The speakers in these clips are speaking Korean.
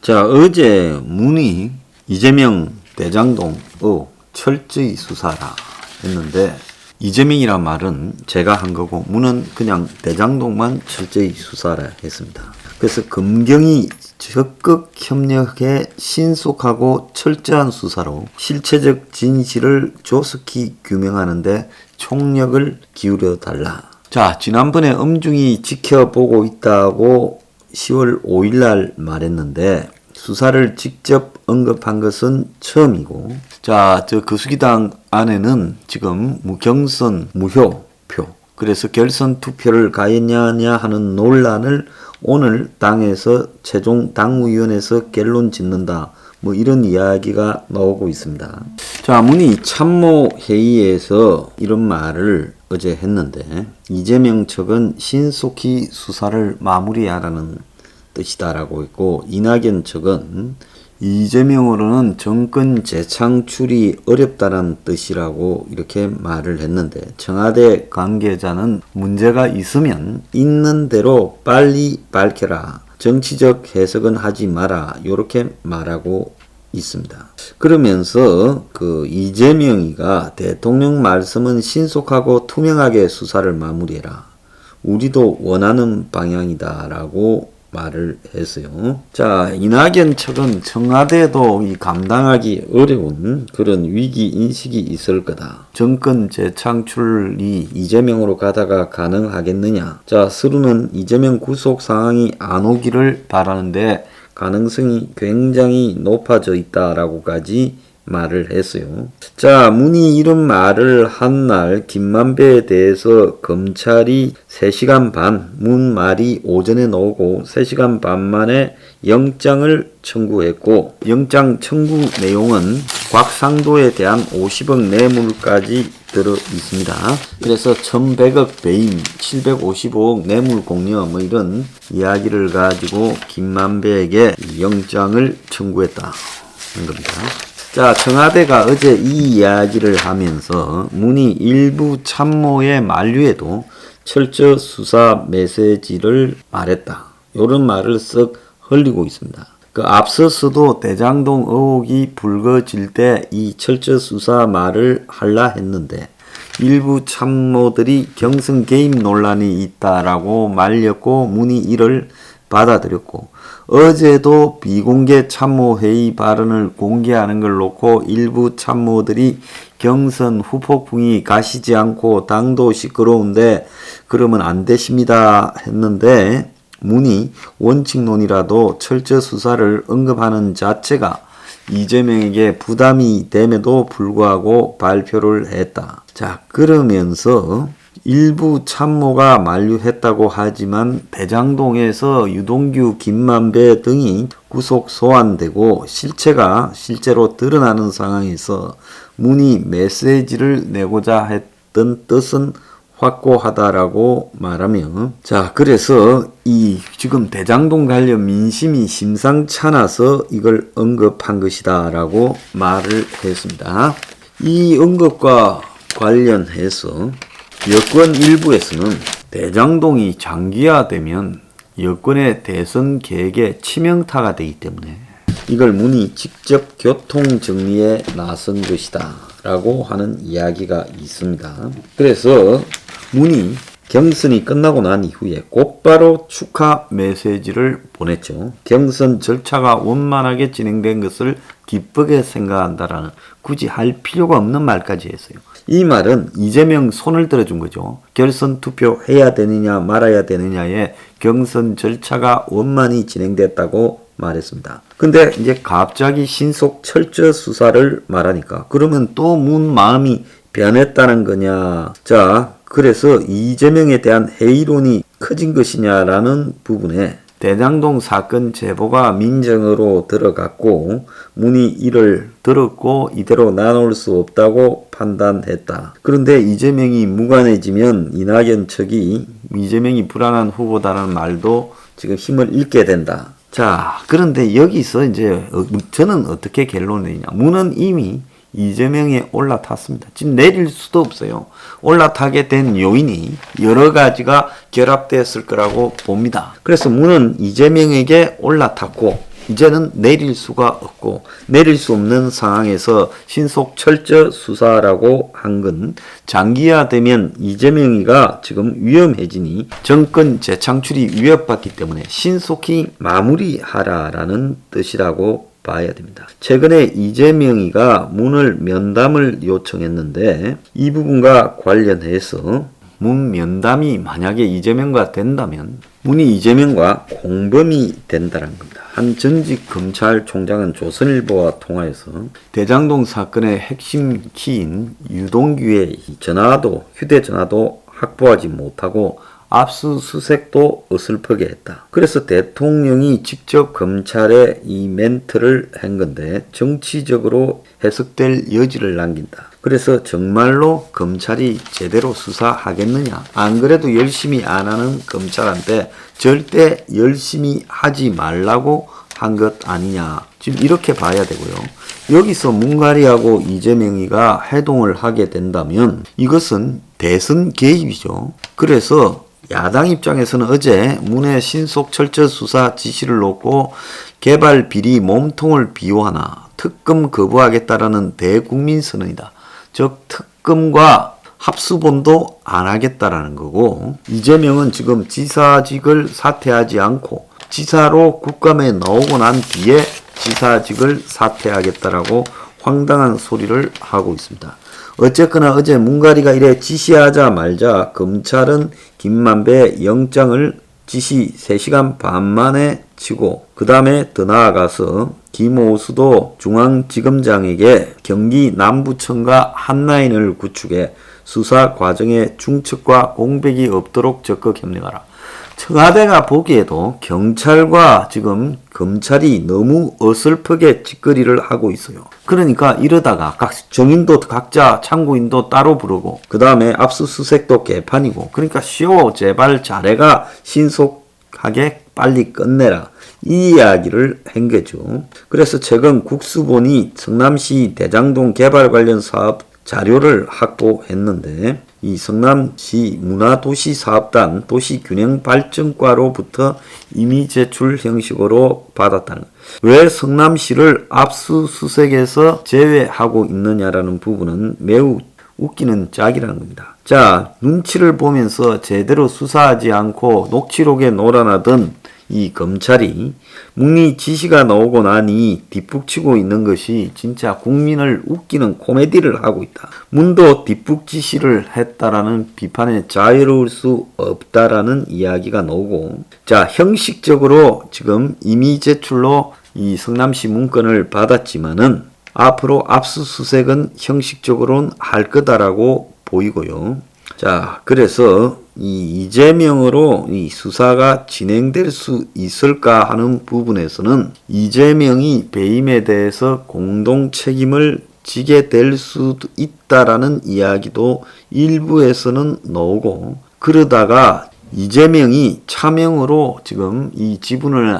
자, 어제 문이 이재명 대장동 의혹 철저히 수사라 했는데, 이재명이란 말은 제가 한 거고 문은 그냥 대장동만 철저히 수사라 했습니다. 그래서 검경이 적극 협력해 신속하고 철저한 수사로 실체적 진실을 조속히 규명하는데 총력을 기울여 달라. 자, 지난번에 엄중히 지켜보고 있다고 10월 5일날 말했는데 수사를 직접 언급한 것은 처음이고, 자, 저 거수기당 안에는 지금 무경선 무효표, 그래서 결선 투표를 가했냐냐 하는 논란을 오늘 당에서 최종 당무위원회에서 결론 짓는다, 뭐 이런 이야기가 나오고 있습니다. 자, 문희 참모회의에서 이런 말을 어제 했는데, 이재명 측은 신속히 수사를 마무리하라는 뜻이다라고 했고, 이낙연 측은 이재명으로는 정권 재창출이 어렵다는 뜻이라고 이렇게 말을 했는데, 청와대 관계자는 문제가 있으면 있는 대로 빨리 밝혀라, 정치적 해석은 하지 마라, 이렇게 말하고 있습니다. 그러면서 그 이재명이가 대통령 말씀은 신속하고 투명하게 수사를 마무리해라, 우리도 원하는 방향이다 라고 말을 했어요. 자, 이낙연 측은 청와대도 이 감당하기 어려운 그런 위기 인식이 있을 거다. 정권 재창출이 이재명으로 가다가 가능하겠느냐. 자, 서로는 이재명 구속 상황이 안 오기를 바라는데 가능성이 굉장히 높아져 있다라고까지 말을 했어요. 자, 문이 이런 말을 한 날 김만배에 대해서 검찰이 3시간 반, 문 말이 오전에 나오고 3시간 반 만에 영장을 청구했고, 영장 청구 내용은 곽상도에 대한 50억 뇌물까지 들어 있습니다. 그래서 1100억 배임, 755억 뇌물 공여, 뭐 이런 이야기를 가지고 김만배에게 영장을 청구했다 는 겁니다. 자, 청와대가 어제 이 이야기를 하면서 문희 일부 참모의 만류에도 철저 수사 메시지를 말했다, 이런 말을 쓱 흘리고 있습니다. 그 앞서서도 대장동 의혹이 불거질 때 이 철저 수사 말을 하려 했는데 일부 참모들이 경선 개입 논란이 있다라고 말렸고 문이 이를 받아들였고, 어제도 비공개 참모회의 발언을 공개하는 걸 놓고 일부 참모들이 경선 후폭풍이 가시지 않고 당도 시끄러운데 그러면 안 되십니다 했는데, 문이 원칙론이라도 철저 수사를 언급하는 자체가 이재명에게 부담이 됨에도 불구하고 발표를 했다. 자, 그러면서 일부 참모가 만류했다고 하지만 대장동에서 유동규, 김만배 등이 구속 소환되고 실체가 실제로 드러나는 상황에서 문이 메시지를 내고자 했던 뜻은 확고하다라고 말하며, 자, 그래서 이 지금 대장동 관련 민심이 심상찮아서 이걸 언급한 것이다 라고 말을 했습니다. 이 언급과 관련해서 여권 일부에서는 대장동이 장기화되면 여권의 대선 계획에 치명타가 되기 때문에 이걸 문이 직접 교통 정리에 나선 것이다 라고 하는 이야기가 있습니다. 그래서 문이 경선이 끝나고 난 이후에 곧바로 축하 메시지를 보냈죠. 경선 절차가 원만하게 진행된 것을 기쁘게 생각한다라는, 굳이 할 필요가 없는 말까지 했어요. 이 말은 이재명 손을 들어준 거죠. 결선 투표 해야 되느냐 말아야 되느냐에 경선 절차가 원만히 진행됐다고 말했습니다. 근데 이제 갑자기 신속 철저 수사를 말하니까 그러면 또 문 마음이 변했다는 거냐. 자, 그래서 이재명에 대한 해이론이 커진 것이냐라는 부분에 대장동 사건 제보가 민정으로 들어갔고 문이 이를 들었고 이대로 나눌 수 없다고 판단했다. 그런데 이재명이 무관해지면 이낙연 측이 이재명이 불안한 후보다라는 말도 지금 힘을 잃게 된다. 자, 그런데 여기서 이제 저는 어떻게 결론을 내냐. 문은 이미 이재명에 올라탔습니다. 지금 내릴 수도 없어요. 올라타게 된 요인이 여러 가지가 결합됐을 거라고 봅니다. 그래서 문은 이재명에게 올라탔고 이제는 내릴 수가 없고 내릴 수 없는 상황에서 신속 철저 수사라고 한 건 장기화되면 이재명이가 지금 위험해지니 정권 재창출이 위협받기 때문에 신속히 마무리하라라는 뜻이라고 봐야 됩니다. 최근에 이재명이가 문을 면담을 요청했는데 이 부분과 관련해서 문 면담이 만약에 이재명과 된다면 문이 이재명과 공범이 된다는 겁니다. 한 전직 검찰총장은 조선일보와 통화해서 대장동 사건의 핵심 키인 유동규의 휴대전화도 확보하지 못하고 압수수색도 어설프게 했다. 그래서 대통령이 직접 검찰에 이 멘트를 한 건데 정치적으로 해석될 여지를 남긴다. 그래서 정말로 검찰이 제대로 수사하겠느냐? 안 그래도 열심히 안 하는 검찰한테 절대 열심히 하지 말라고 한 것 아니냐. 지금 이렇게 봐야 되고요. 여기서 문가리하고 이재명이가 해동을 하게 된다면 이것은 대선 개입이죠. 그래서 야당 입장에서는 어제 문의 신속 철저 수사 지시를 놓고 개발 비리 몸통을 비호하나 특검 거부하겠다라는 대국민 선언이다. 즉 특검과 합수본도 안 하겠다라는 거고 이재명은 지금 지사직을 사퇴하지 않고 지사로 국감에 나오고 난 뒤에 지사직을 사퇴하겠다라고 황당한 소리를 하고 있습니다. 어쨌거나 어제 문가리가 이래 지시하자 말자 검찰은 김만배 영장을 지시 3시간 반 만에 치고 그 다음에 더 나아가서 김오수도 중앙지검장에게 경기 남부청과 한라인을 구축해 수사 과정에 중첩과 공백이 없도록 적극 협력하라. 청와대가 보기에도 경찰과 지금 검찰이 너무 어설프게 찌꺼리를 하고 있어요. 그러니까 이러다가 각 정인도 각자 참고인도 따로 부르고 그 다음에 압수수색도 개판이고 그러니까 쉬워 제발 잘해가 신속하게 빨리 끝내라. 이 이야기를 한 거죠. 그래서 최근 국수본이 성남시 대장동 개발 관련 사업 자료를 확보했는데 이 성남시 문화도시사업단 도시균형발전과로부터 이미 제출 형식으로 받았다는 거예요. 왜 성남시를 압수수색에서 제외하고 있느냐라는 부분은 매우 웃기는 짝이라는 겁니다. 자, 눈치를 보면서 제대로 수사하지 않고 녹취록에 놀아나던 이 검찰이 묵리 지시가 나오고 나니 뒷북치고 있는 것이 진짜 국민을 웃기는 코미디를 하고 있다. 문도 뒷북 지시를 했다라는 비판에 자유로울 수 없다라는 이야기가 나오고 자 형식적으로 지금 이미 제출로 이 성남시 문건을 받았지만은 앞으로 압수수색은 형식적으로는 할 거다라고 보이고요. 자, 그래서 이 이재명으로 이 수사가 진행될 수 있을까 하는 부분에서는 이재명이 배임에 대해서 공동 책임을 지게 될 수도 있다라는 이야기도 일부에서는 나오고 그러다가 이재명이 차명으로 지금 이 지분을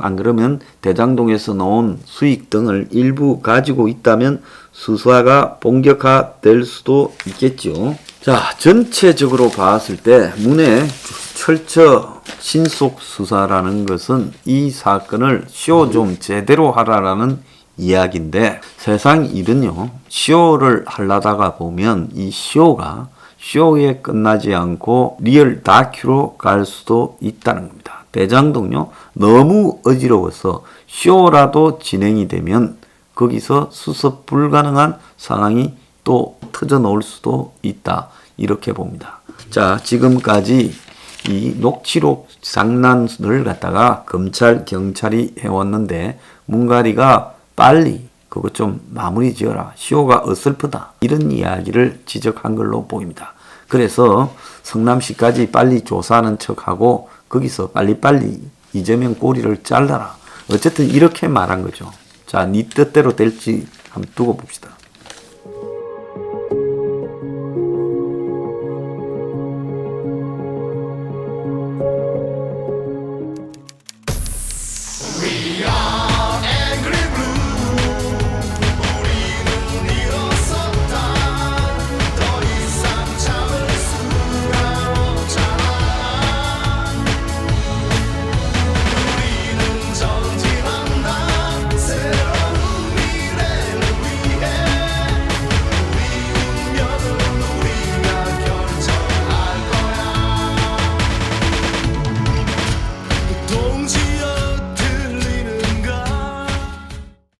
안 그러면 대장동에서 나온 수익 등을 일부 가지고 있다면 수사가 본격화될 수도 있겠죠. 자, 전체적으로 봤을 때 문의 철저 신속 수사라는 것은 이 사건을 쇼 좀 제대로 하라라는 이야기인데 세상 일은요. 쇼를 하려다가 보면 이 쇼가 쇼에 끝나지 않고 리얼 다큐로 갈 수도 있다는 겁니다. 대장동요. 너무 어지러워서 쇼라도 진행이 되면 거기서 수습 불가능한 상황이 또 터져 나올 수도 있다. 이렇게 봅니다. 자, 지금까지 이 녹취록 장난을 갖다가 검찰, 경찰이 해왔는데 문가리가 빨리 그거 좀 마무리 지어라. 시효가 어설프다. 이런 이야기를 지적한 걸로 보입니다. 그래서 성남시까지 빨리 조사하는 척하고 거기서 빨리빨리 이재명 꼬리를 잘라라. 어쨌든 이렇게 말한 거죠. 자, 네 뜻대로 될지 한번 두고 봅시다.